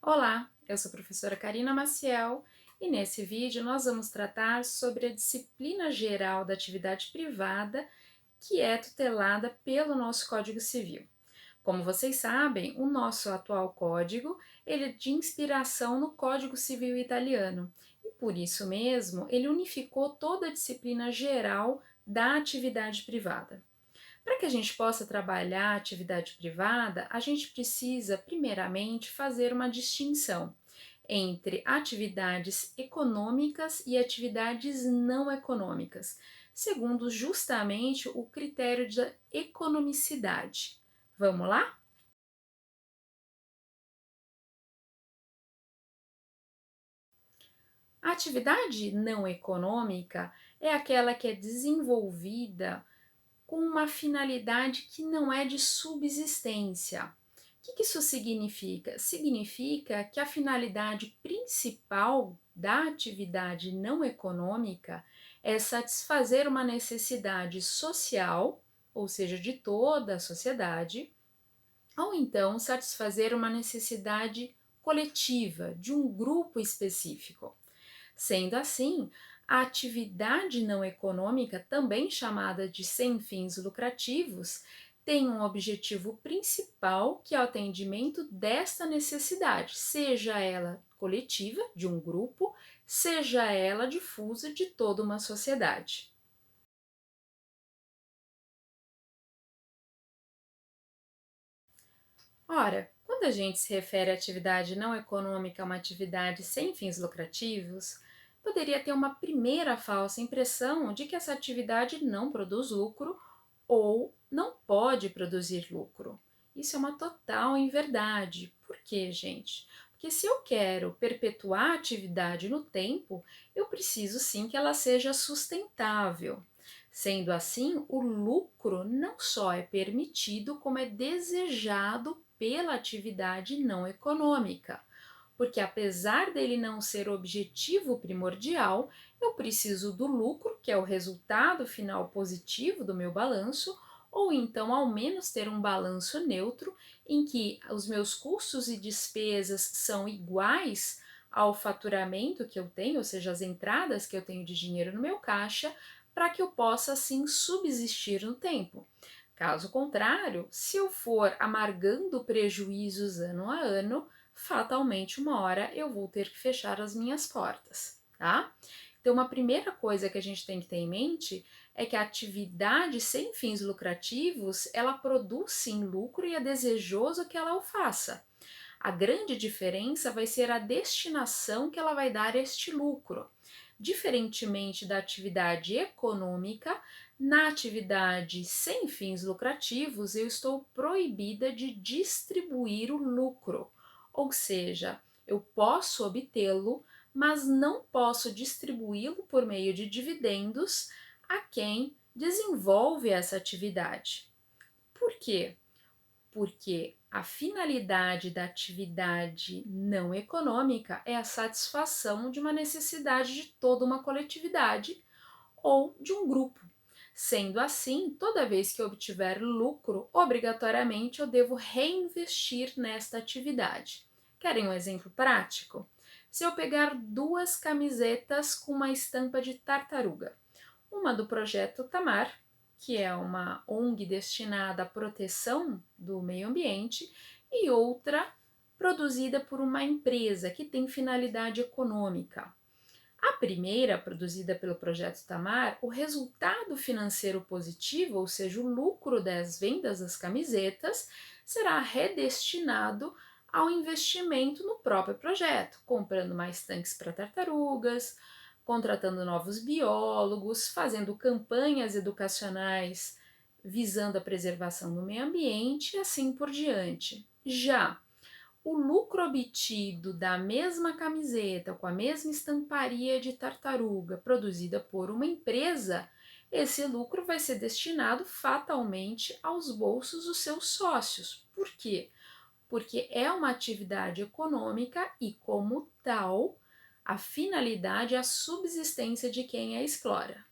Olá, eu sou a professora Karina Maciel e nesse vídeo nós vamos tratar sobre a disciplina geral da atividade privada que é tutelada pelo nosso Código Civil. Como vocês sabem, o nosso atual código ele é de inspiração no Código Civil italiano e por isso mesmo ele unificou toda a disciplina geral da atividade privada. Para que a gente possa trabalhar a atividade privada, a gente precisa, primeiramente, fazer uma distinção entre atividades econômicas e atividades não econômicas, segundo justamente o critério da economicidade. Vamos lá? A atividade não econômica é aquela que é desenvolvida com uma finalidade que não é de subsistência. O que isso significa? Significa que a finalidade principal da atividade não econômica é satisfazer uma necessidade social, ou seja, de toda a sociedade, ou então satisfazer uma necessidade coletiva, de um grupo específico. Sendo assim, a atividade não econômica, também chamada de sem fins lucrativos, tem um objetivo principal que é o atendimento desta necessidade, seja ela coletiva, de um grupo, seja ela difusa de toda uma sociedade. Ora, quando a gente se refere à atividade não econômica, a uma atividade sem fins lucrativos, poderia ter uma primeira falsa impressão de que essa atividade não produz lucro ou não pode produzir lucro. Isso é uma total inverdade. Por quê, gente? Porque se eu quero perpetuar a atividade no tempo, eu preciso sim que ela seja sustentável. Sendo assim, o lucro não só é permitido, como é desejado pela atividade não econômica. Porque apesar dele não ser o objetivo primordial, eu preciso do lucro, que é o resultado final positivo do meu balanço, ou então ao menos ter um balanço neutro em que os meus custos e despesas são iguais ao faturamento que eu tenho, ou seja, as entradas que eu tenho de dinheiro no meu caixa, para que eu possa assim subsistir no tempo. Caso contrário, se eu for amargando prejuízos ano a ano, fatalmente uma hora eu vou ter que fechar as minhas portas, tá? Então, uma primeira coisa que a gente tem que ter em mente é que a atividade sem fins lucrativos, ela produz sim lucro e é desejoso que ela o faça. A grande diferença vai ser a destinação que ela vai dar a este lucro. Diferentemente da atividade econômica, na atividade sem fins lucrativos, eu estou proibida de distribuir o lucro, ou seja, eu posso obtê-lo, mas não posso distribuí-lo por meio de dividendos a quem desenvolve essa atividade. Por quê? Porque a finalidade da atividade não econômica é a satisfação de uma necessidade de toda uma coletividade ou de um grupo. Sendo assim, toda vez que eu obtiver lucro, obrigatoriamente eu devo reinvestir nesta atividade. Querem um exemplo prático? Se eu pegar duas camisetas com uma estampa de tartaruga, uma do projeto Tamar, que é uma ONG destinada à proteção do meio ambiente, e outra produzida por uma empresa que tem finalidade econômica. A primeira, produzida pelo projeto Tamar, o resultado financeiro positivo, ou seja, o lucro das vendas das camisetas, será redestinado ao investimento no próprio projeto, comprando mais tanques para tartarugas, contratando novos biólogos, fazendo campanhas educacionais visando a preservação do meio ambiente e assim por diante. Já o lucro obtido da mesma camiseta com a mesma estamparia de tartaruga produzida por uma empresa, esse lucro vai ser destinado fatalmente aos bolsos dos seus sócios. Por quê? Porque é uma atividade econômica e, como tal, a finalidade é a subsistência de quem a explora.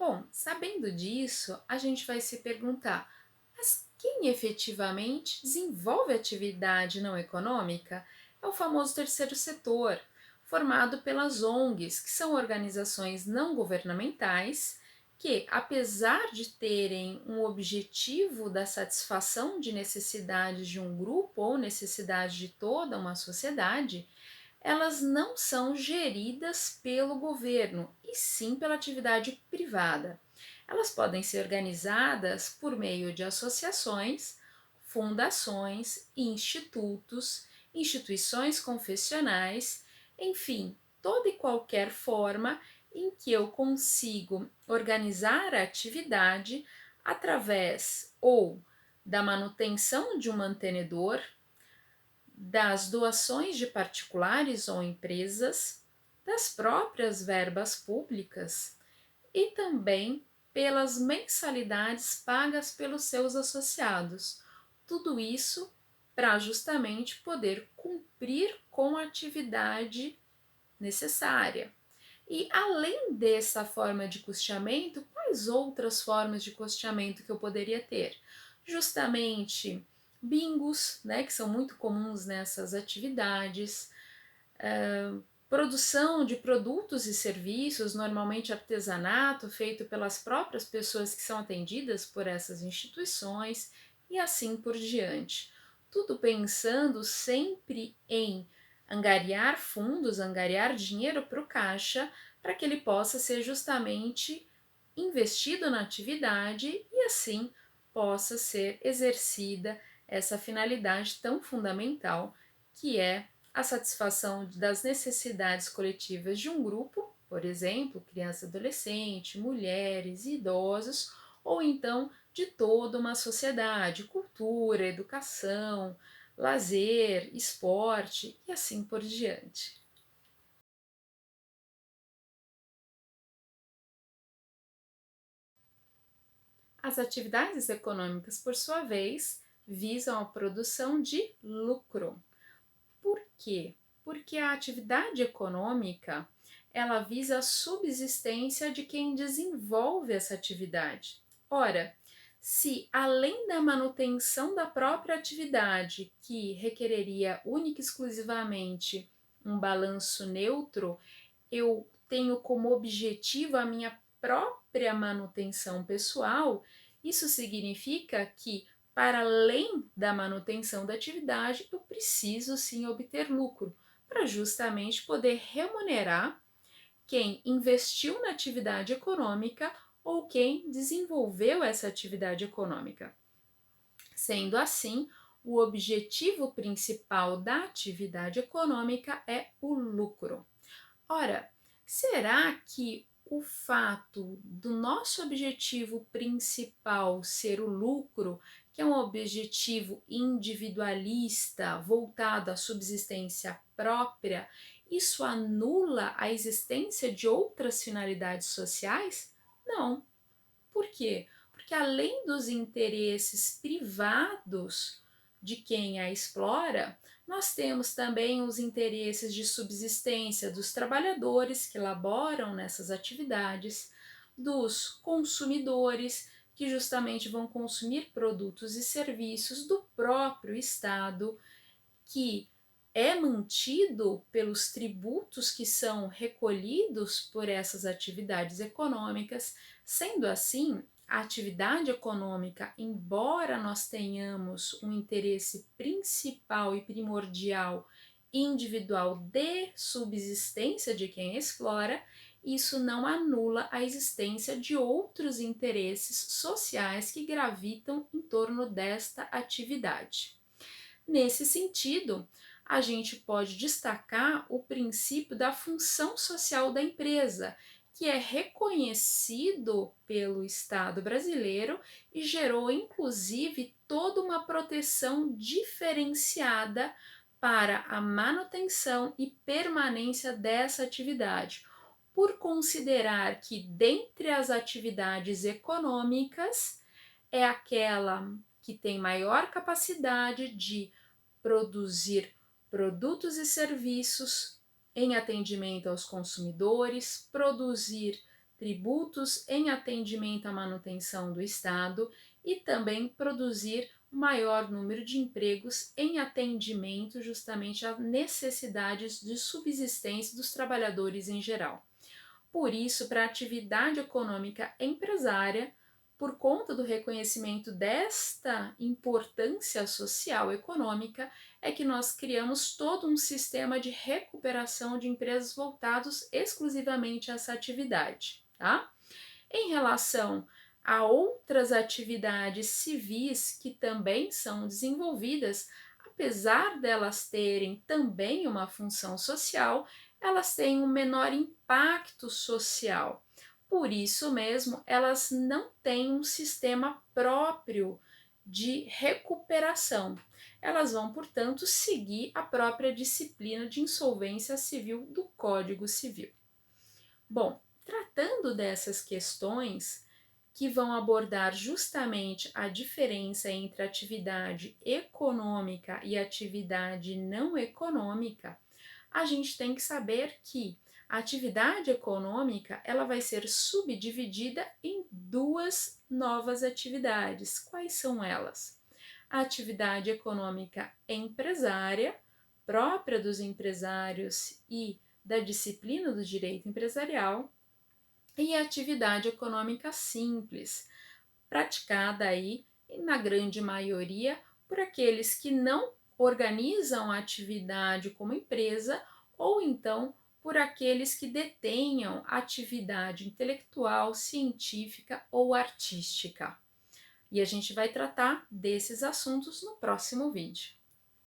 Bom, sabendo disso, a gente vai se perguntar: mas quem efetivamente desenvolve atividade não econômica? É o famoso terceiro setor, formado pelas ONGs, que são organizações não governamentais que, apesar de terem um objetivo da satisfação de necessidades de um grupo ou necessidade de toda uma sociedade, elas não são geridas pelo governo, e sim pela atividade privada. Elas podem ser organizadas por meio de associações, fundações, institutos, instituições confessionais, enfim, toda e qualquer forma em que eu consigo organizar a atividade através ou da manutenção de um mantenedor, das doações de particulares ou empresas, das próprias verbas públicas e também pelas mensalidades pagas pelos seus associados. Tudo isso para justamente poder cumprir com a atividade necessária. E além dessa forma de custeamento, quais outras formas de custeamento que eu poderia ter? Justamente bingos, né, que são muito comuns nessas atividades, produção de produtos e serviços, normalmente artesanato feito pelas próprias pessoas que são atendidas por essas instituições e assim por diante. Tudo pensando sempre em angariar fundos, angariar dinheiro para o caixa, para que ele possa ser justamente investido na atividade e assim possa ser exercida essa finalidade tão fundamental que é a satisfação das necessidades coletivas de um grupo, por exemplo, criança e adolescente, mulheres, idosos, ou então de toda uma sociedade, cultura, educação, lazer, esporte e assim por diante. As atividades econômicas, por sua vez, visam a produção de lucro. Por quê? Porque a atividade econômica, ela visa a subsistência de quem desenvolve essa atividade. Ora, se além da manutenção da própria atividade, que requereria única e exclusivamente um balanço neutro, eu tenho como objetivo a minha própria manutenção pessoal, isso significa que, para além da manutenção da atividade, eu preciso sim obter lucro, para justamente poder remunerar quem investiu na atividade econômica ou quem desenvolveu essa atividade econômica. Sendo assim, o objetivo principal da atividade econômica é o lucro. Ora, será que o fato do nosso objetivo principal ser o lucro, que é um objetivo individualista voltado à subsistência própria, isso anula a existência de outras finalidades sociais? Não. Por quê? Porque além dos interesses privados de quem a explora, nós temos também os interesses de subsistência dos trabalhadores que laboram nessas atividades, dos consumidores que justamente vão consumir produtos e serviços do próprio Estado, que é mantido pelos tributos que são recolhidos por essas atividades econômicas. Sendo assim, a atividade econômica, embora nós tenhamos um interesse principal e primordial individual de subsistência de quem explora, isso não anula a existência de outros interesses sociais que gravitam em torno desta atividade. Nesse sentido, a gente pode destacar o princípio da função social da empresa, que é reconhecido pelo Estado brasileiro e gerou inclusive toda uma proteção diferenciada para a manutenção e permanência dessa atividade, por considerar que dentre as atividades econômicas é aquela que tem maior capacidade de produzir produtos e serviços em atendimento aos consumidores, produzir tributos em atendimento à manutenção do Estado e também produzir um maior número de empregos em atendimento justamente às necessidades de subsistência dos trabalhadores em geral. Por isso, para a atividade econômica empresária, por conta do reconhecimento desta importância social econômica, é que nós criamos todo um sistema de recuperação de empresas voltados exclusivamente a essa atividade, tá? Em relação a outras atividades civis que também são desenvolvidas, apesar delas terem também uma função social, elas têm um menor impacto social. Por isso mesmo, elas não têm um sistema próprio de recuperação. Elas vão, portanto, seguir a própria disciplina de insolvência civil do Código Civil. Bom, tratando dessas questões que vão abordar justamente a diferença entre atividade econômica e atividade não econômica, a gente tem que saber que a atividade econômica ela vai ser subdividida em duas novas atividades. Quais são elas? A atividade econômica empresária, própria dos empresários e da disciplina do direito empresarial, e a atividade econômica simples, praticada aí, na grande maioria, por aqueles que não organizam a atividade como empresa ou então por aqueles que detenham atividade intelectual, científica ou artística. E a gente vai tratar desses assuntos no próximo vídeo.